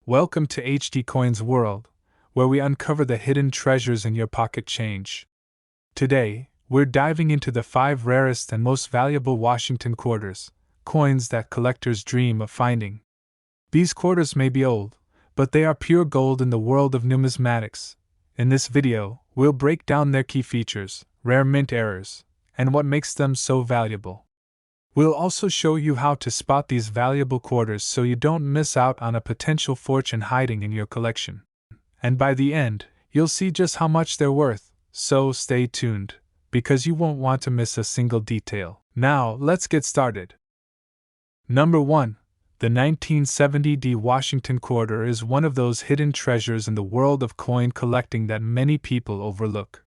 Welcome to HD Coins World, where we uncover the hidden treasures in your pocket change. Today, we're diving into the 5 rarest and most valuable Washington quarters, coins that collectors dream of finding. These quarters may be old, but they are pure gold in the world of numismatics. In this video, we'll break down their key features, rare mint errors, and what makes them so valuable. We'll also show you how to spot these valuable quarters so you don't miss out on a potential fortune hiding in your collection. And by the end, you'll see just how much they're worth, so stay tuned, because you won't want to miss a single detail. Now, let's get started. Number 1. The 1970 Washington quarter is one of those hidden treasures in the world of coin collecting that many people overlook.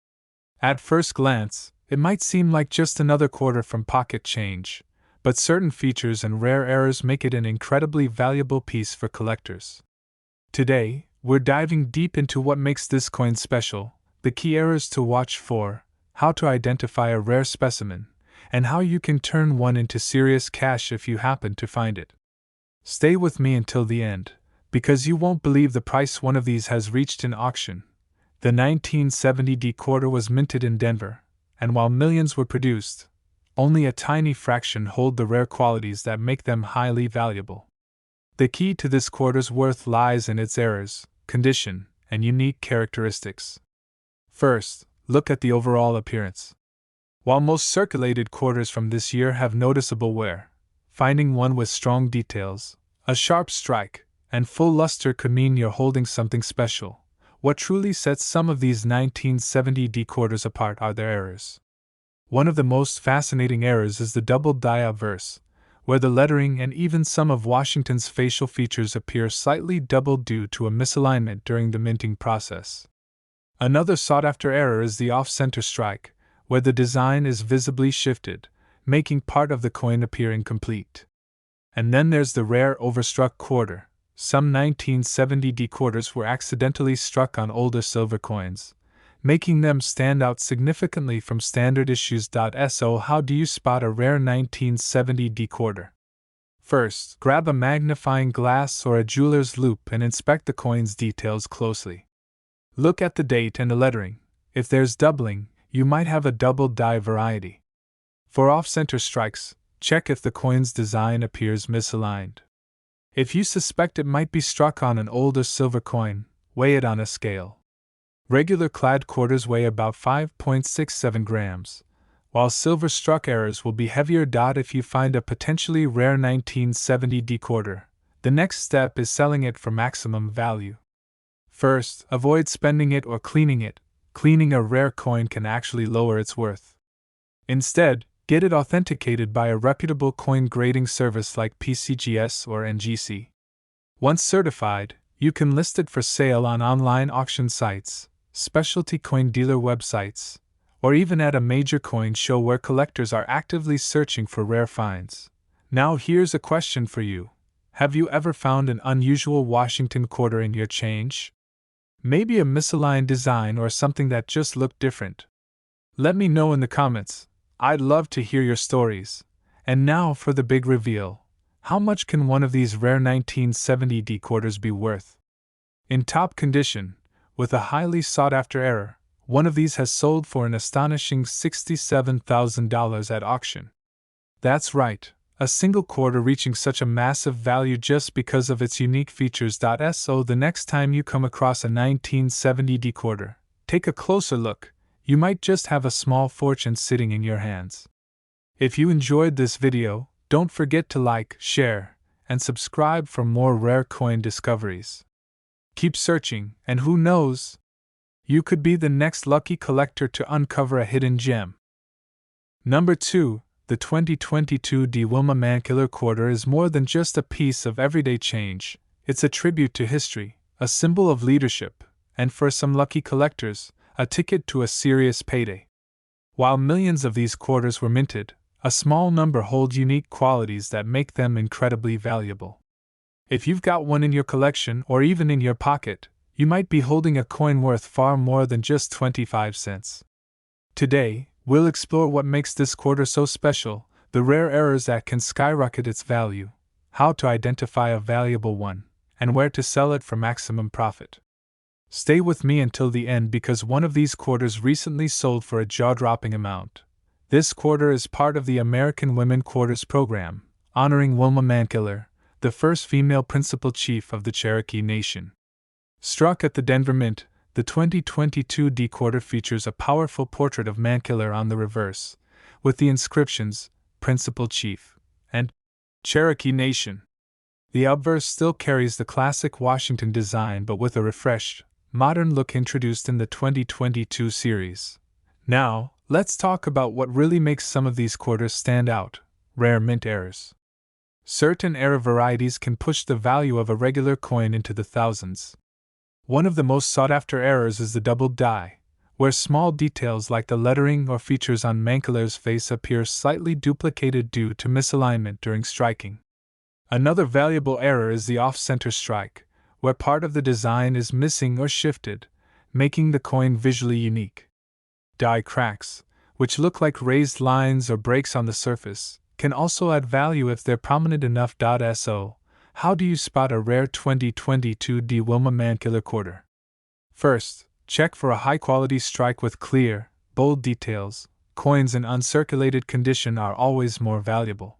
At first glance, it might seem like just another quarter from pocket change, but certain features and rare errors make it an incredibly valuable piece for collectors. Today, we're diving deep into what makes this coin special, the key errors to watch for, how to identify a rare specimen, and how you can turn one into serious cash if you happen to find it. Stay with me until the end, because you won't believe the price one of these has reached in auction. The 1970 quarter was minted in Denver, and while millions were produced, only a tiny fraction hold the rare qualities that make them highly valuable. The key to this quarter's worth lies in its errors, condition, and unique characteristics. First, look at the overall appearance. While most circulated quarters from this year have noticeable wear, finding one with strong details, a sharp strike, and full luster could mean you're holding something special. What truly sets some of these 1970 quarters apart are their errors. One of the most fascinating errors is the doubled die obverse, where the lettering and even some of Washington's facial features appear slightly doubled due to a misalignment during the minting process. Another sought-after error is the off-center strike, where the design is visibly shifted, making part of the coin appear incomplete. And then there's the rare overstruck quarter. Some 1970 quarters were accidentally struck on older silver coins, making them stand out significantly from standard issues. So how do you spot a rare 1970 quarter? First, grab a magnifying glass or a jeweler's loupe and inspect the coin's details closely. Look at the date and the lettering. If there's doubling, you might have a doubled die variety. For off-center strikes, check if the coin's design appears misaligned. If you suspect it might be struck on an older silver coin, weigh it on a scale. Regular clad quarters weigh about 5.67 grams, while silver struck errors will be heavier. If you find a potentially rare 1970 quarter, the next step is selling it for maximum value. First, avoid spending it or cleaning it. Cleaning a rare coin can actually lower its worth. Instead, get it authenticated by a reputable coin grading service like PCGS or NGC. Once certified, you can list it for sale on online auction sites, specialty coin dealer websites, or even at a major coin show where collectors are actively searching for rare finds. Now here's a question for you. Have you ever found an unusual Washington quarter in your change? Maybe a misaligned design or something that just looked different? Let me know in the comments. I'd love to hear your stories. And now for the big reveal. How much can one of these rare 1970 quarters be worth? In top condition, with a highly sought-after error, one of these has sold for an astonishing $67,000 at auction. That's right, a single quarter reaching such a massive value just because of its unique features. So the next time you come across a 1970 quarter, take a closer look. You might just have a small fortune sitting in your hands. If you enjoyed this video, don't forget to like, share, and subscribe for more rare coin discoveries. Keep searching, and who knows? You could be the next lucky collector to uncover a hidden gem. Number 2. The 2022 Wilma Mankiller quarter is more than just a piece of everyday change. It's a tribute to history, a symbol of leadership, and for some lucky collectors, a ticket to a serious payday. While millions of these quarters were minted, a small number hold unique qualities that make them incredibly valuable. If you've got one in your collection or even in your pocket, you might be holding a coin worth far more than just 25 cents. Today, we'll explore what makes this quarter so special, the rare errors that can skyrocket its value, how to identify a valuable one, and where to sell it for maximum profit. Stay with me until the end because one of these quarters recently sold for a jaw-dropping amount. This quarter is part of the American Women Quarters program, honoring Wilma Mankiller, the first female principal chief of the Cherokee Nation. Struck at the Denver Mint, the 2022 D quarter features a powerful portrait of Mankiller on the reverse, with the inscriptions, Principal Chief, and Cherokee Nation. The obverse still carries the classic Washington design but with a refreshed, modern look introduced in the 2022 series. Now, let's talk about what really makes some of these quarters stand out: rare mint errors. Certain error varieties can push the value of a regular coin into the thousands. One of the most sought-after errors is the double die, where small details like the lettering or features on Mankiller's face appear slightly duplicated due to misalignment during striking. Another valuable error is the off-center strike, where part of the design is missing or shifted, making the coin visually unique. Die cracks, which look like raised lines or breaks on the surface, can also add value if they're prominent enough. So, how do you spot a rare 2022 D Wilma Mankiller quarter? First, check for a high-quality strike with clear, bold details. Coins in uncirculated condition are always more valuable.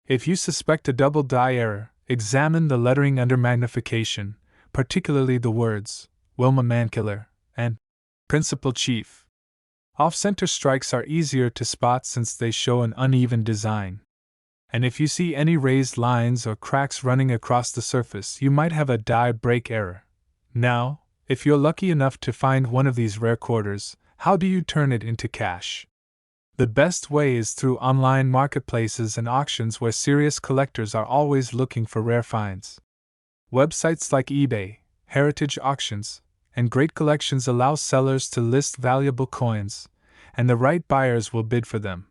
If you suspect a double die error, examine the lettering under magnification, particularly the words, Wilma Mankiller, and Principal Chief. Off-center strikes are easier to spot since they show an uneven design. And if you see any raised lines or cracks running across the surface, you might have a die break error. Now, if you're lucky enough to find one of these rare quarters, how do you turn it into cash? The best way is through online marketplaces and auctions where serious collectors are always looking for rare finds. Websites like eBay, Heritage Auctions, and Great Collections allow sellers to list valuable coins, and the right buyers will bid for them.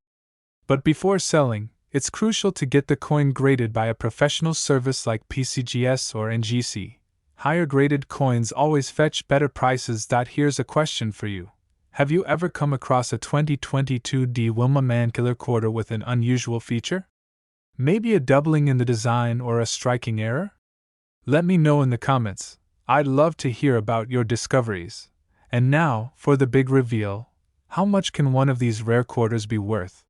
But before selling, it's crucial to get the coin graded by a professional service like PCGS or NGC. Higher graded coins always fetch better prices. Here's a question for you. Have you ever come across a 2022 D Wilma Mankiller quarter with an unusual feature? Maybe a doubling in the design or a striking error? Let me know in the comments. I'd love to hear about your discoveries. And now, for the big reveal, how much can one of these rare quarters be worth?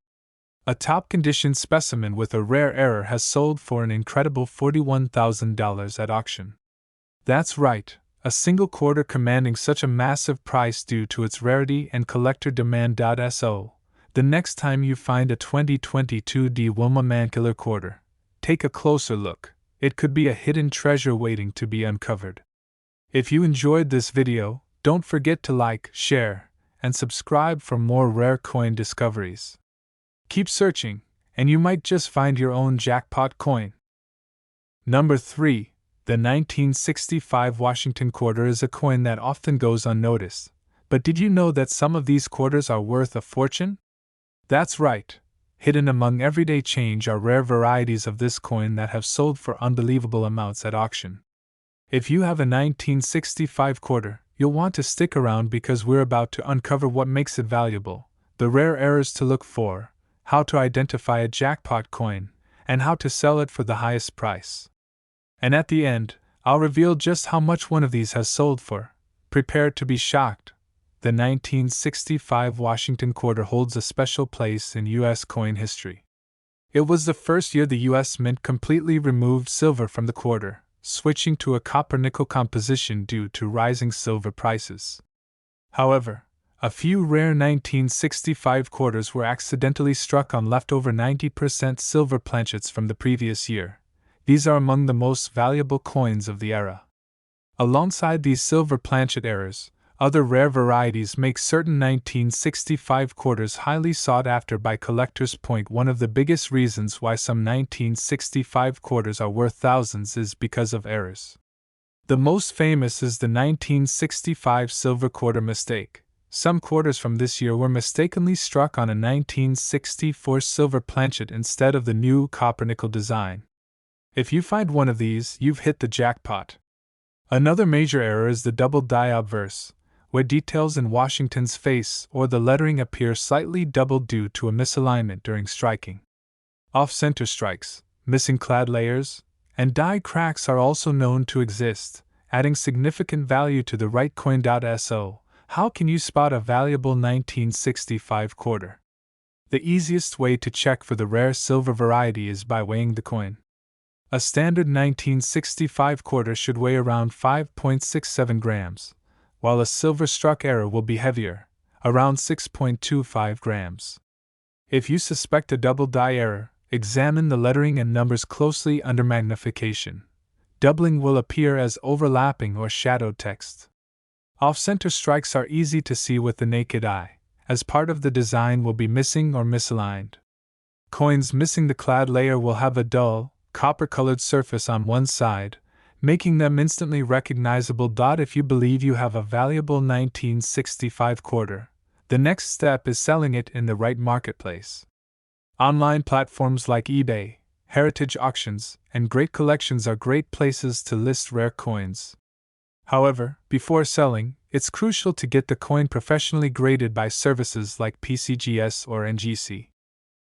A top-condition specimen with a rare error has sold for an incredible $41,000 at auction. That's right, a single quarter commanding such a massive price due to its rarity and collector demand. So, the next time you find a 2022 D Wilma Mankiller quarter, take a closer look. It could be a hidden treasure waiting to be uncovered. If you enjoyed this video, don't forget to like, share, and subscribe for more rare coin discoveries. Keep searching, and you might just find your own jackpot coin. Number 3. The 1965 Washington quarter is a coin that often goes unnoticed. But did you know that some of these quarters are worth a fortune? That's right. Hidden among everyday change are rare varieties of this coin that have sold for unbelievable amounts at auction. If you have a 1965 quarter, you'll want to stick around because we're about to uncover what makes it valuable, the rare errors to look for, how to identify a jackpot coin, and how to sell it for the highest price. And at the end, I'll reveal just how much one of these has sold for. Prepare to be shocked. The 1965 Washington quarter holds a special place in U.S. coin history. It was the first year the U.S. Mint completely removed silver from the quarter, switching to a copper-nickel composition due to rising silver prices. However, a few rare 1965 quarters were accidentally struck on leftover 90% silver planchets from the previous year. These are among the most valuable coins of the era. Alongside these silver planchet errors, other rare varieties make certain 1965 quarters highly sought after by collectors. One of the biggest reasons why some 1965 quarters are worth thousands is because of errors. The most famous is the 1965 silver quarter mistake. Some quarters from this year were mistakenly struck on a 1964 silver planchet instead of the new copper-nickel design. If you find one of these, you've hit the jackpot. Another major error is the double die obverse, where details in Washington's face or the lettering appear slightly doubled due to a misalignment during striking. Off-center strikes, missing clad layers, and die cracks are also known to exist, adding significant value to the right coin. So, how can you spot a valuable 1965 quarter? The easiest way to check for the rare silver variety is by weighing the coin. A standard 1965 quarter should weigh around 5.67 grams, while a silver struck error will be heavier, around 6.25 grams. If you suspect a double die error, examine the lettering and numbers closely under magnification. Doubling will appear as overlapping or shadowed text. Off-center strikes are easy to see with the naked eye, as part of the design will be missing or misaligned. Coins missing the clad layer will have a dull, copper-colored surface on one side, making them instantly recognizable. If you believe you have a valuable 1965 quarter, the next step is selling it in the right marketplace. Online platforms like eBay, heritage auctions, and great collections are great places to list rare coins. However, before selling, it's crucial to get the coin professionally graded by services like PCGS or NGC.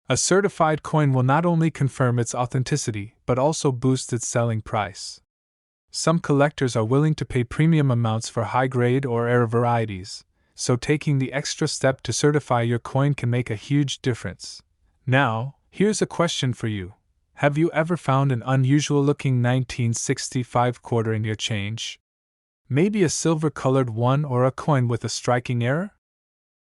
A certified coin will not only confirm its authenticity but also boost its selling price. Some collectors are willing to pay premium amounts for high-grade or rare varieties, so taking the extra step to certify your coin can make a huge difference. Now, here's a question for you. Have you ever found an unusual-looking 1965 quarter in your change? Maybe a silver-colored one or a coin with a striking error?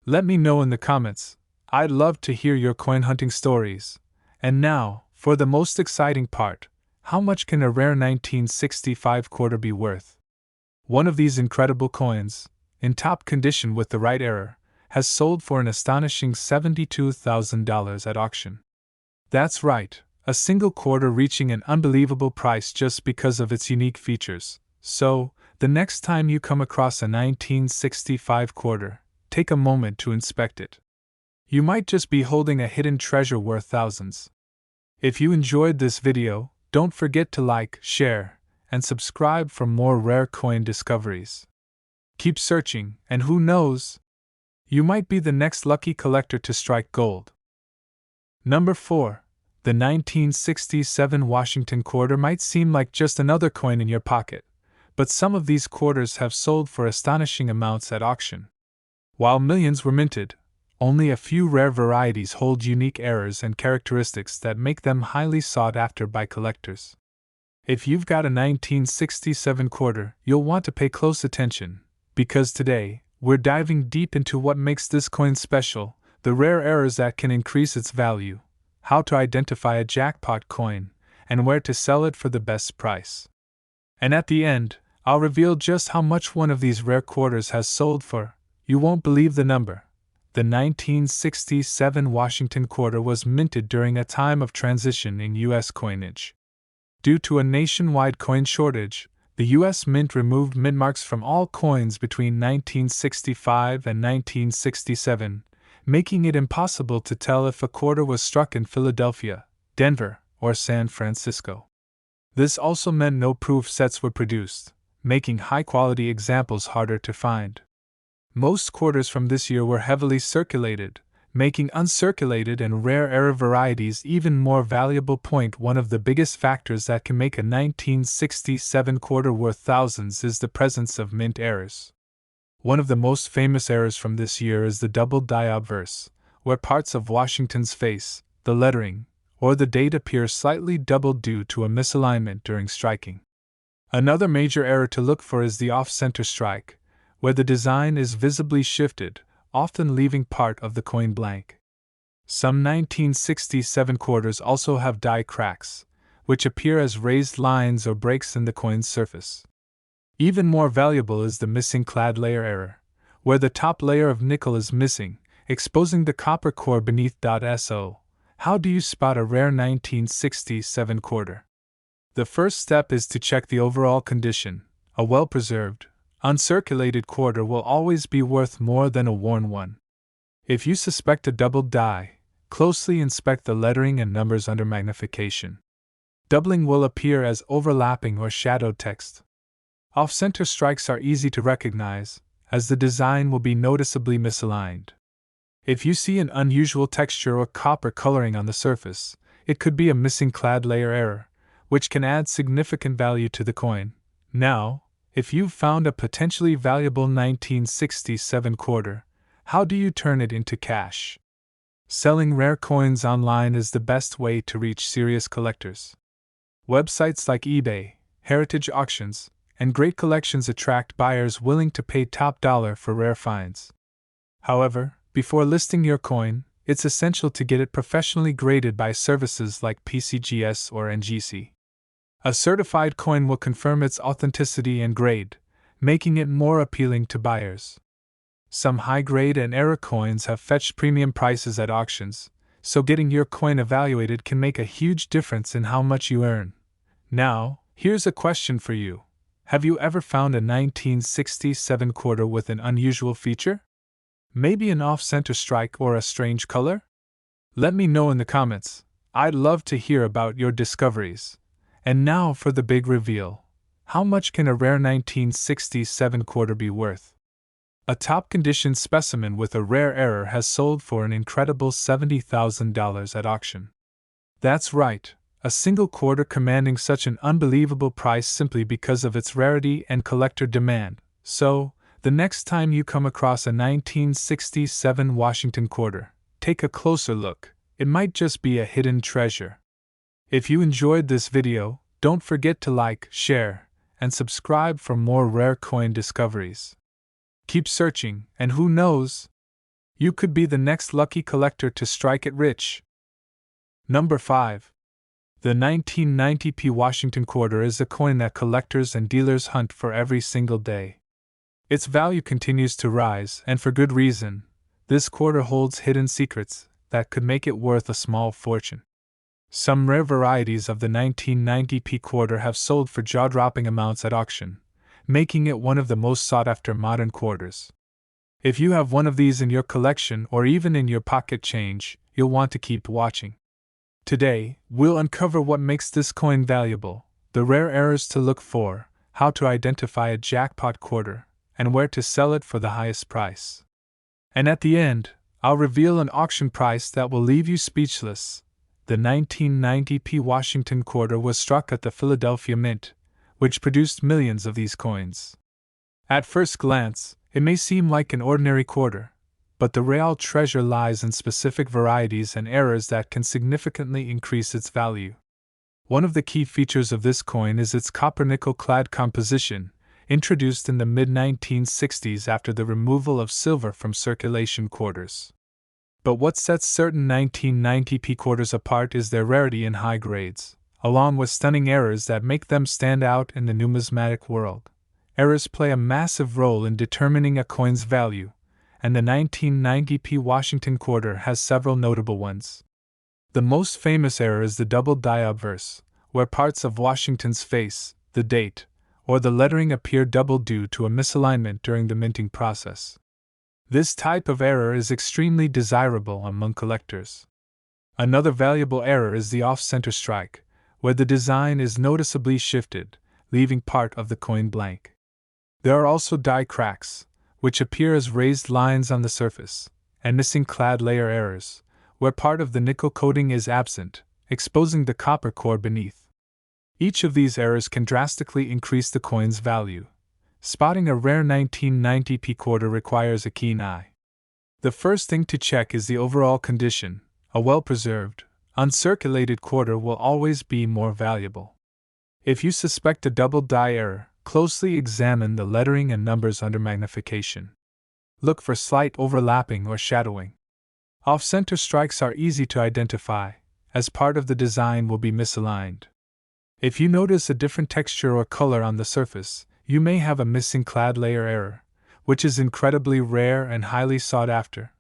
Let me know in the comments. I'd love to hear your coin hunting stories. And now, for the most exciting part, how much can a rare 1965 quarter be worth? One of these incredible coins, in top condition with the right error, has sold for an astonishing $72,000 at auction. That's right, a single quarter reaching an unbelievable price just because of its unique features. So, the next time you come across a 1965 quarter, take a moment to inspect it. You might just be holding a hidden treasure worth thousands. If you enjoyed this video, don't forget to like, share, and subscribe for more rare coin discoveries. Keep searching, and who knows? You might be the next lucky collector to strike gold. Number 4. The 1967 Washington quarter might seem like just another coin in your pocket, but some of these quarters have sold for astonishing amounts at auction. While millions were minted, only a few rare varieties hold unique errors and characteristics that make them highly sought after by collectors. If you've got a 1967 quarter, you'll want to pay close attention, because today, we're diving deep into what makes this coin special, the rare errors that can increase its value, how to identify a jackpot coin, and where to sell it for the best price. And at the end, I'll reveal just how much one of these rare quarters has sold for. You won't believe the number. The 1967 Washington quarter was minted during a time of transition in U.S. coinage. Due to a nationwide coin shortage, the U.S. Mint removed mintmarks from all coins between 1965 and 1967, making it impossible to tell if a quarter was struck in Philadelphia, Denver, or San Francisco. This also meant no proof sets were produced, making high-quality examples harder to find. Most quarters from this year were heavily circulated, making uncirculated and rare error varieties even more valuable. One of the biggest factors that can make a 1967 quarter worth thousands is the presence of mint errors. One of the most famous errors from this year is the double die obverse, where parts of Washington's face, the lettering, or the date appear slightly doubled due to a misalignment during striking. Another major error to look for is the off-center strike, where the design is visibly shifted, often leaving part of the coin blank. Some 1967 quarters also have die cracks, which appear as raised lines or breaks in the coin's surface. Even more valuable is the missing clad layer error, where the top layer of nickel is missing, exposing the copper core beneath. So, how do you spot a rare 1967 quarter? The first step is to check the overall condition. A well-preserved, uncirculated quarter will always be worth more than a worn one. If you suspect a doubled die, closely inspect the lettering and numbers under magnification. Doubling will appear as overlapping or shadowed text. Off-center strikes are easy to recognize, as the design will be noticeably misaligned. If you see an unusual texture or copper coloring on the surface, it could be a missing clad layer error, which can add significant value to the coin. Now, if you've found a potentially valuable 1967 quarter, how do you turn it into cash? Selling rare coins online is the best way to reach serious collectors. Websites like eBay, heritage auctions, and great collections attract buyers willing to pay top dollar for rare finds. However, before listing your coin, it's essential to get it professionally graded by services like PCGS or NGC. A certified coin will confirm its authenticity and grade, making it more appealing to buyers. Some high-grade and error coins have fetched premium prices at auctions, so getting your coin evaluated can make a huge difference in how much you earn. Now, here's a question for you. Have you ever found a 1967 quarter with an unusual feature? Maybe an off-center strike or a strange color? Let me know in the comments. I'd love to hear about your discoveries. And now for the big reveal. How much can a rare 1967 quarter be worth? A top-condition specimen with a rare error has sold for an incredible $70,000 at auction. That's right, a single quarter commanding such an unbelievable price simply because of its rarity and collector demand. So, the next time you come across a 1967 Washington quarter, take a closer look. It might just be a hidden treasure. If you enjoyed this video, don't forget to like, share, and subscribe for more rare coin discoveries. Keep searching, and who knows? You could be the next lucky collector to strike it rich. Number 5. The 1990p Washington quarter is a coin that collectors and dealers hunt for every single day. Its value continues to rise, and for good reason. This quarter holds hidden secrets that could make it worth a small fortune. Some rare varieties of the 1990p quarter have sold for jaw-dropping amounts at auction, making it one of the most sought-after modern quarters. If you have one of these in your collection or even in your pocket change, you'll want to keep watching. Today, we'll uncover what makes this coin valuable, the rare errors to look for, how to identify a jackpot quarter, and where to sell it for the highest price. And at the end, I'll reveal an auction price that will leave you speechless. The 1990p Washington quarter was struck at the Philadelphia Mint, which produced millions of these coins. At first glance, it may seem like an ordinary quarter, but the real treasure lies in specific varieties and errors that can significantly increase its value. One of the key features of this coin is its copper-nickel clad composition, introduced in the mid-1960s after the removal of silver from circulation quarters. But what sets certain 1990p quarters apart is their rarity in high grades, along with stunning errors that make them stand out in the numismatic world. Errors play a massive role in determining a coin's value, and the 1990p Washington quarter has several notable ones. The most famous error is the double die obverse, where parts of Washington's face, the date, or the lettering appear double due to a misalignment during the minting process. This type of error is extremely desirable among collectors. Another valuable error is the off-center strike, where the design is noticeably shifted, leaving part of the coin blank. There are also die cracks, which appear as raised lines on the surface, and missing clad layer errors, where part of the nickel coating is absent, exposing the copper core beneath. Each of these errors can drastically increase the coin's value. Spotting a rare 1990p quarter requires a keen eye. The first thing to check is the overall condition. A well-preserved, uncirculated quarter will always be more valuable. If you suspect a double die error, closely examine the lettering and numbers under magnification. Look for slight overlapping or shadowing. Off-center strikes are easy to identify, as part of the design will be misaligned. If you notice a different texture or color on the surface, you may have a missing clad layer error, which is incredibly rare and highly sought after.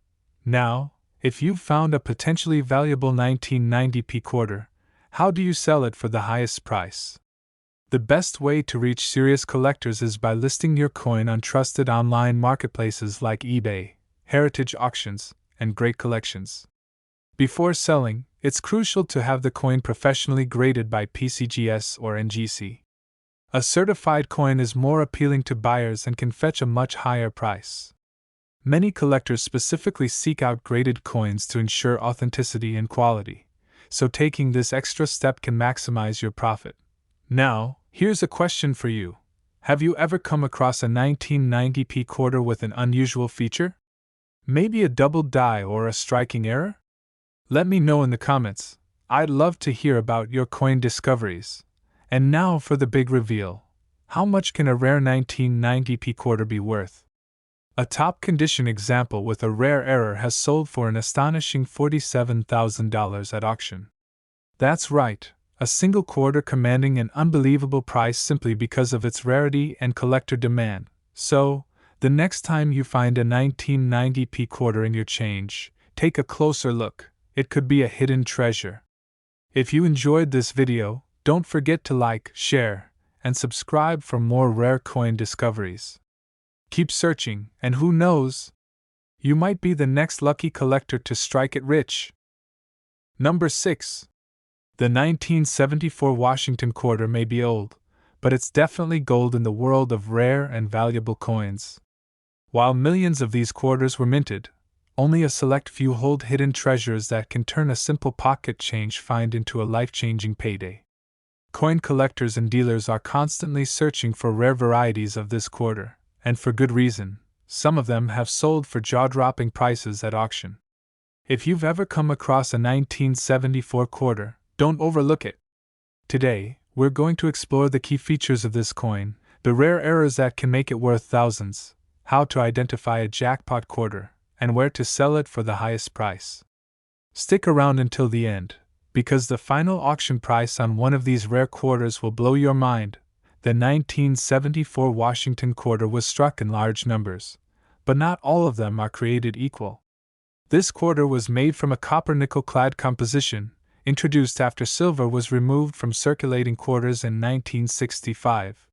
Now, if you've found a potentially valuable 1990p quarter, how do you sell it for the highest price? The best way to reach serious collectors is by listing your coin on trusted online marketplaces like eBay, heritage auctions, and great collections. Before selling, it's crucial to have the coin professionally graded by PCGS or NGC. A certified coin is more appealing to buyers and can fetch a much higher price. Many collectors specifically seek out graded coins to ensure authenticity and quality, so taking this extra step can maximize your profit. Now, here's a question for you. Have you ever come across a 1990p quarter with an unusual feature? Maybe a double die or a striking error? Let me know in the comments. I'd love to hear about your coin discoveries. And now for the big reveal. How much can a rare 1990p quarter be worth? A top condition example with a rare error has sold for an astonishing $47,000 at auction. That's right, a single quarter commanding an unbelievable price simply because of its rarity and collector demand. So, the next time you find a 1990p quarter in your change, take a closer look. It could be a hidden treasure. If you enjoyed this video, don't forget to like, share, and subscribe for more rare coin discoveries. Keep searching, and who knows? You might be the next lucky collector to strike it rich. Number 6. The 1974 Washington quarter may be old, but it's definitely gold in the world of rare and valuable coins. While millions of these quarters were minted, only a select few hold hidden treasures that can turn a simple pocket change find into a life-changing payday. Coin collectors and dealers are constantly searching for rare varieties of this quarter, and for good reason. Some of them have sold for jaw-dropping prices at auction. If you've ever come across a 1974 quarter, don't overlook it. Today, we're going to explore the key features of this coin, the rare errors that can make it worth thousands, how to identify a jackpot quarter, and where to sell it for the highest price. Stick around until the end, because the final auction price on one of these rare quarters will blow your mind. The 1974 Washington quarter was struck in large numbers, but not all of them are created equal. This quarter was made from a copper-nickel-clad composition, introduced after silver was removed from circulating quarters in 1965.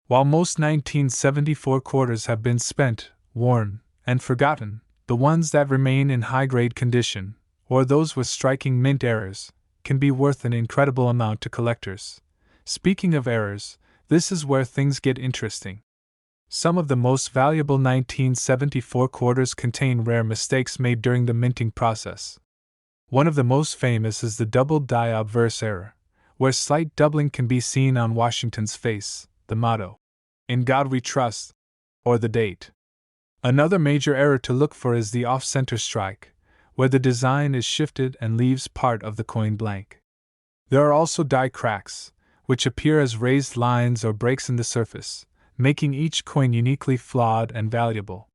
While most 1974 quarters have been spent, worn, and forgotten, the ones that remain in high-grade condition, or those with striking mint errors, can be worth an incredible amount to collectors. Speaking of errors, this is where things get interesting. Some of the most valuable 1974 quarters contain rare mistakes made during the minting process. One of the most famous is the double die obverse error, where slight doubling can be seen on Washington's face, the motto, "In God We Trust," or the date. Another major error to look for is the off-center strike, where the design is shifted and leaves part of the coin blank. There are also die cracks, which appear as raised lines or breaks in the surface, making each coin uniquely flawed and valuable.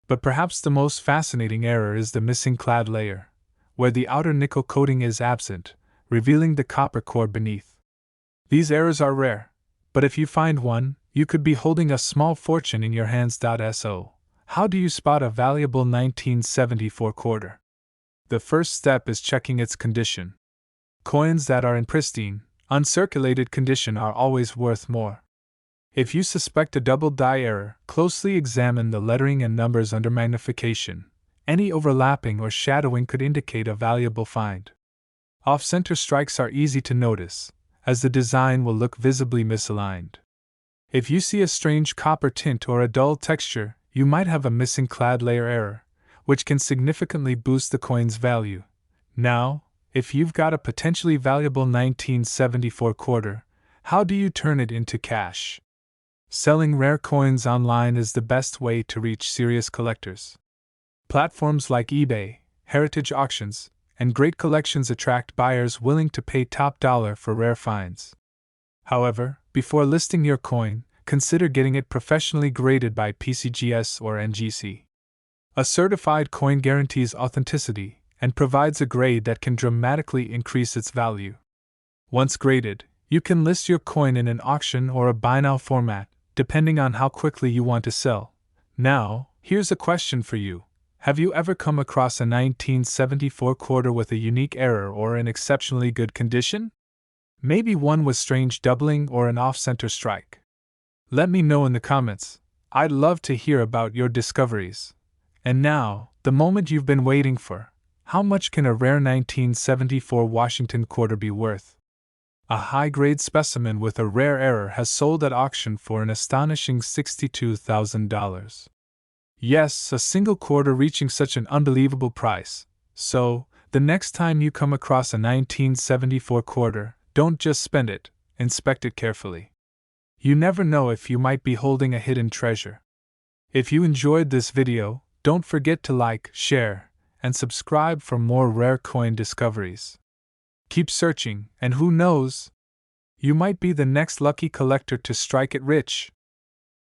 But perhaps the most fascinating error is the missing clad layer, where the outer nickel coating is absent, revealing the copper core beneath. These errors are rare, but if you find one, you could be holding a small fortune in your hands. So, how do you spot a valuable 1974 quarter? The first step is checking its condition. Coins that are in pristine, uncirculated condition are always worth more. If you suspect a double die error, closely examine the lettering and numbers under magnification. Any overlapping or shadowing could indicate a valuable find. Off-center strikes are easy to notice, as the design will look visibly misaligned. If you see a strange copper tint or a dull texture, you might have a missing clad layer error, which can significantly boost the coin's value. Now, if you've got a potentially valuable 1974 quarter, how do you turn it into cash? Selling rare coins online is the best way to reach serious collectors. Platforms like eBay, heritage auctions, and great collections attract buyers willing to pay top dollar for rare finds. However, before listing your coin, consider getting it professionally graded by PCGS or NGC. A certified coin guarantees authenticity and provides a grade that can dramatically increase its value. Once graded, you can list your coin in an auction or a buy now format, depending on how quickly you want to sell. Now, here's a question for you. Have you ever come across a 1974 quarter with a unique error or in exceptionally good condition? Maybe one with strange doubling or an off-center strike. Let me know in the comments. I'd love to hear about your discoveries. And now, the moment you've been waiting for. How much can a rare 1974 Washington quarter be worth? A high-grade specimen with a rare error has sold at auction for an astonishing $62,000. Yes, a single quarter reaching such an unbelievable price. So, the next time you come across a 1974 quarter, don't just spend it, inspect it carefully. You never know if you might be holding a hidden treasure. If you enjoyed this video, don't forget to like, share, and subscribe for more rare coin discoveries. Keep searching, and who knows? You might be the next lucky collector to strike it rich.